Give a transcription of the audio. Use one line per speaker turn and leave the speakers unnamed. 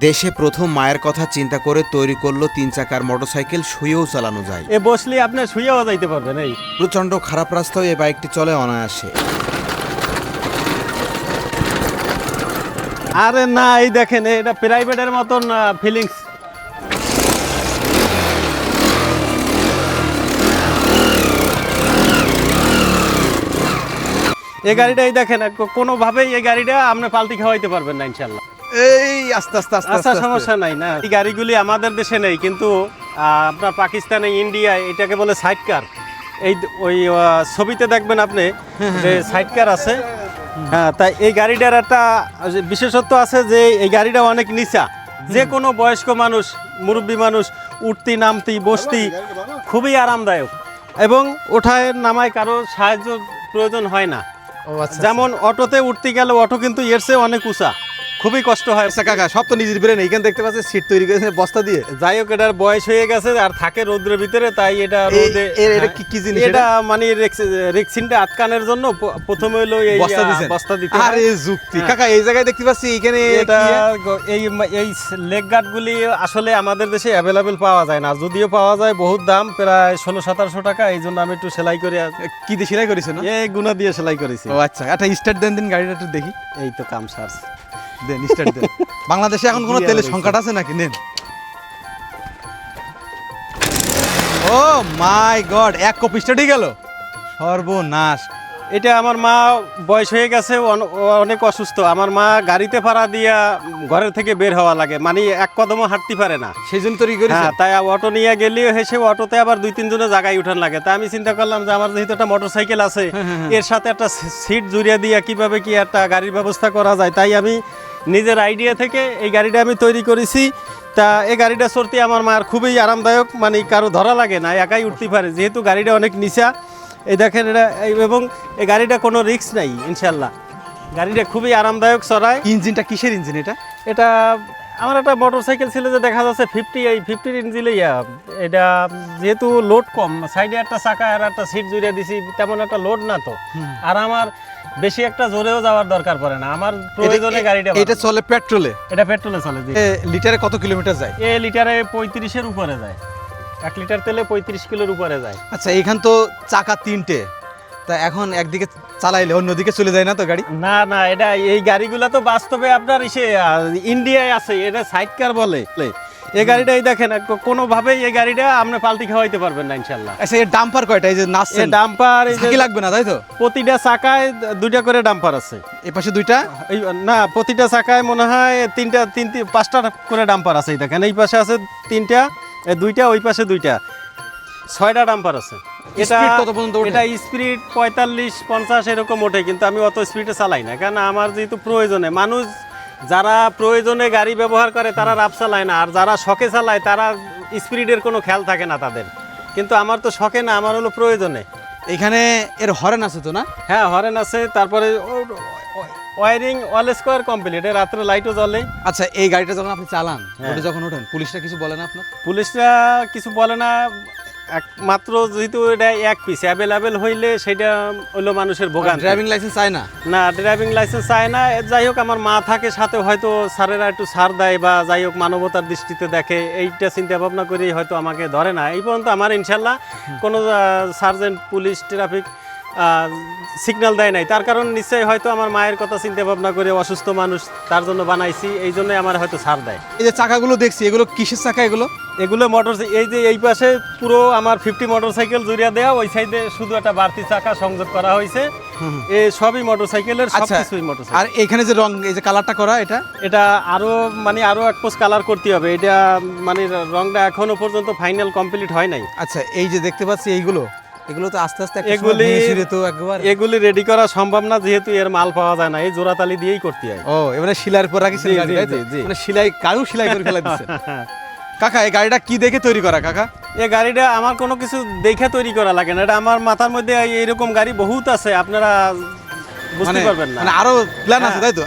দেশে প্রথম মায়ের কথা চিন্তা করে তৈরি করলো 3 চাকার মোটরসাইকেল, শুয়েও চালানো যায়।
এ বসলে আপনি শুয়েও যাইতে পারবেন। এই
প্রচণ্ড খারাপ রাস্তাও এই বাইকটি চলে অনায়াসে।
আরে না, এই দেখেন এটা প্রাইভেটের মতন ফিলিংস। এই গাড়িটা এই দেখেন, কোনোভাবেই এই গাড়িটা আপনি পাল্টি খাওয়াইতে পারবেন না ইনশাল্লাহ।
এই আস্তে আস্তে আস্তে
আচ্ছা, সমস্যা নাই না। এই গাড়িগুলি আমাদের দেশে নেই, কিন্তু আপনার পাকিস্তানে, ইন্ডিয়ায় এটাকে বলে সাইড কার। এই ওই ছবিতে দেখবেন আপনি যে সাইড কার আছে। হ্যাঁ, তাই এই গাড়িটার একটা বিশেষত্ব আছে যে এই গাড়িটা অনেক নিচা। যে কোনো বয়স্ক মানুষ, মুরব্বী মানুষ উঠতি, নামতি, বসতি খুবই আরামদায়ক, এবং ওঠায় নামায় কারো সাহায্য প্রয়োজন হয় না। যেমন অটোতে উঠতে গেলে অটো কিন্তু এর চেয়ে অনেক উঁচা, খুবই কষ্ট হয়।
কাকা সব তো নিজের ব্রেন, এইখানে দেখতে পাচ্ছেন সিট তৈরি করেছে বস্তা দিয়ে।
যাই হোক, এটার বয়স হয়ে গেছে আর থাকে রৌদ্রের ভিতরে, তাই এটা রোদে।
এটা কি জিনিস?
এটা মানে রেক্সিনটা আটকানোর জন্য প্রথমে হলো এই বস্তা দিতে হয়।
আরে যুক্তি কাকা, এই জায়গায় দেখতে পাচ্ছি এখানে
এটা এই লেগ গার্ডগুলি আসলে আমাদের দেশে অ্যাভেলেবেল পাওয়া যায় না, যদিও পাওয়া যায় বহুত দাম, প্রায় 1600-1700 টাকা। এই জন্য আমি একটু সেলাই করে।
কি দিয়ে সেলাই করেছেন?
এই গুণা দিয়ে সেলাই করেছি।
ও আচ্ছা, একটা স্টার্ট দেন গাড়িটা একটু দেখি।
এই তো কাম সার্চ
দেন, স্টার্ট দেন। বাংলাদেশে এখন কোনো তেলের সংকট আছে নাকি? নেন। ও মাই গড, এক কপি স্টার্টই গেল, সর্বনাশ।
এটা আমার মা, বয়স হয়ে গেছে, অনেক অসুস্থ। আমার মা গাড়িতে ভাড়া দিয়া ঘরের থেকে বের হওয়া লাগে, মানে এক কদমও হাঁটতে পারে না।
সেই জন্য তৈরি করেছে।
হ্যাঁ, তাই অটো নিয়ে গেলেও হেসে অটোতে আবার 2-3 জনের জায়গায় উঠান লাগে। তাই আমি চিন্তা করলাম যে আমার যেহেতু একটা মোটরসাইকেল আছে, এর সাথে একটা সিট জুড়িয়ে দিয়ে কিভাবে কি একটা গাড়ির ব্যবস্থা করা যায়, তাই আমি নিজের আইডিয়া থেকে এই গাড়িটা আমি তৈরি করেছি। তা এই গাড়িটা চড়তে আমার মার খুবই আরামদায়ক, মানে কারো ধরা লাগে না, একাই উঠতে পারে, যেহেতু গাড়িটা অনেক নিচা। এই দেখেন এটা, এবং এই গাড়িটা কোনো রিস্ক নাই ইনশাল্লাহ। গাড়িটা খুবই আরামদায়ক চড়ায়।
ইঞ্জিনটা কিসের ইঞ্জিন এটা?
এটা আমার একটা মোটরসাইকেল ছিল যে দেখা যাচ্ছে 50 ইঞ্জিলে। এটা যেহেতু লোড কম, সাইডে একটা চাকা আর একটা সিট জুড়ে দিছি, তেমন একটা লোড না তো। আর আমার বেশি একটা জোরেও যাওয়ার দরকার পড়ে না, আমার প্রয়োজনে গাড়িটা।
এটা চলে পেট্রোলে?
এটা পেট্রোলে চলে।
লিটারে কত কিলোমিটার যায়?
লিটারে 35-এর উপরে যায়। 1 লিটার তেলে 35 কিলোর উপরে যায়।
আচ্ছা, এখান তো চাকা 3টে, তা এখন একদিকে চালাইলে অন্যদিকে চলে যায় না তো গাড়ি?
না না, এটা এই গাড়িগুলা তো বাস্তবে আপনার ইন্ডিয়ায় আছে, এটা সাইড কার বলে। এই গাড়িটাই দেখেন, কোনোভাবেই এই গাড়িটা আপনি পাল্টি খাওয়াইতে পারবেন না ইনশাল্লাহ।
আচ্ছা, এর ডাম্পার কয়টা? এই যে নাচছে
ডাম্পার
কি লাগবে না, তাই তো?
প্রতিটা চাকায় 2টা করে ডাম্পার আছে।
এই পাশে 2টা?
না, প্রতিটা চাকায় মনে হয় 5টা করে ডাম্পার আছে। এই দেখেন, এই পাশে আছে 3টা, 2টা, ওই পাশে 2টা, 6টা ডাম্পার আছে। এটা
কত পর্যন্ত ওঠে?
এটা স্পিড 45-50 এরকম ওঠে, কিন্তু আমি অত স্পিডে চালাই না, কারণ আমার যেহেতু প্রয়োজনে, মানুষ যারা প্রয়োজনে গাড়ি ব্যবহার করে তারা রাফ চালায় না, আর যারা শখে চালায় তারা স্পিডের কোনো খেয়াল থাকে না তাদের। কিন্তু আমার তো শখে না, আমার হলো প্রয়োজনে।
এখানে এর হরেন আছে তো না?
হ্যাঁ, হরেন আছে, তারপরে ওয়ারিং অল স্কোয়ার কমপ্লিট, রাত্রে লাইটও জ্বলে।
আচ্ছা, এই গাড়িটা যখন আপনি চালান, ওটা যখন ওঠেন, পুলিশরা কিছু বলে না আপনার?
পুলিশরা কিছু বলে না, একমাত্র যেহেতু এটা এক পিস অ্যাভেলেবেল হইলে সেটা হলো মানুষের ভোগান্তি।
ড্রাইভিং লাইসেন্স চায় না?
না, ড্রাইভিং লাইসেন্স চায় না। যাই হোক, আমার মা থাকে সাথে, হয়তো স্যারেরা একটু ছাড় দেয়, বা যাই হোক মানবতার দৃষ্টিতে দেখে, এইটা চিন্তা ভাবনা করেই হয়তো আমাকে ধরে না। এই পর্যন্ত আমার ইনশাল্লাহ কোনো সার্জেন্ট, পুলিশ, ট্রাফিক সিগন্যাল দেয় নাই। তার কারণ নিশ্চয়ই হয়তো আমার মায়ের কথা চিন্তা ভাবনা করে, অসুস্থ মানুষ, তার জন্য বানাইছি, এই জন্যই আমার হয়তো ছাড় দেয়।
এই যে চাকাগুলো দেখছি, এগুলো কিসের চাকা এগুলো?
এগুলো এই যে এই পাশে পুরো আমার 50 মোটরসাইকেল জুড়িয়ে দেওয়া, ওই সাইডে শুধু একটা বাড়তি চাকা সংযোগ করা হয়েছে। এই সবই মোটরসাইকেলের, সবকিছুই মোটরসাইকেল।
আর এখানে যে রং, এই যে কালারটা করা, এটা
আরো মানে আরো এক পোস্ট কালার করতে হবে। এটা মানে রংটা এখনো পর্যন্ত ফাইনাল কমপ্লিট হয় নাই।
আচ্ছা, এই যে দেখতে পাচ্ছি এগুলো তো আস্তে আস্তে
এগুলি রেডি করা সম্ভব না, যেহেতু এর মাল পাওয়া যায় না, এই জোড়াতালি দিয়েই করতে হয়।
ও, এবারে সেলাইয়ের পর রাখিছেন গাড়ি, তাই তো? মানে সেলাই করে ফেলা দিচ্ছেন। কাকা, এই গাড়িটা কি দেখে তৈরি করা কাকা?
এই গাড়িটা আমার কোনো কিছু দেখে তৈরি করা লাগে না, এটা আমার মাথার মধ্যে এইরকম গাড়ি বহুত আছে, আপনারা বুঝতে পারবেন না।
মানে আরো প্ল্যান আছে, তাই তো?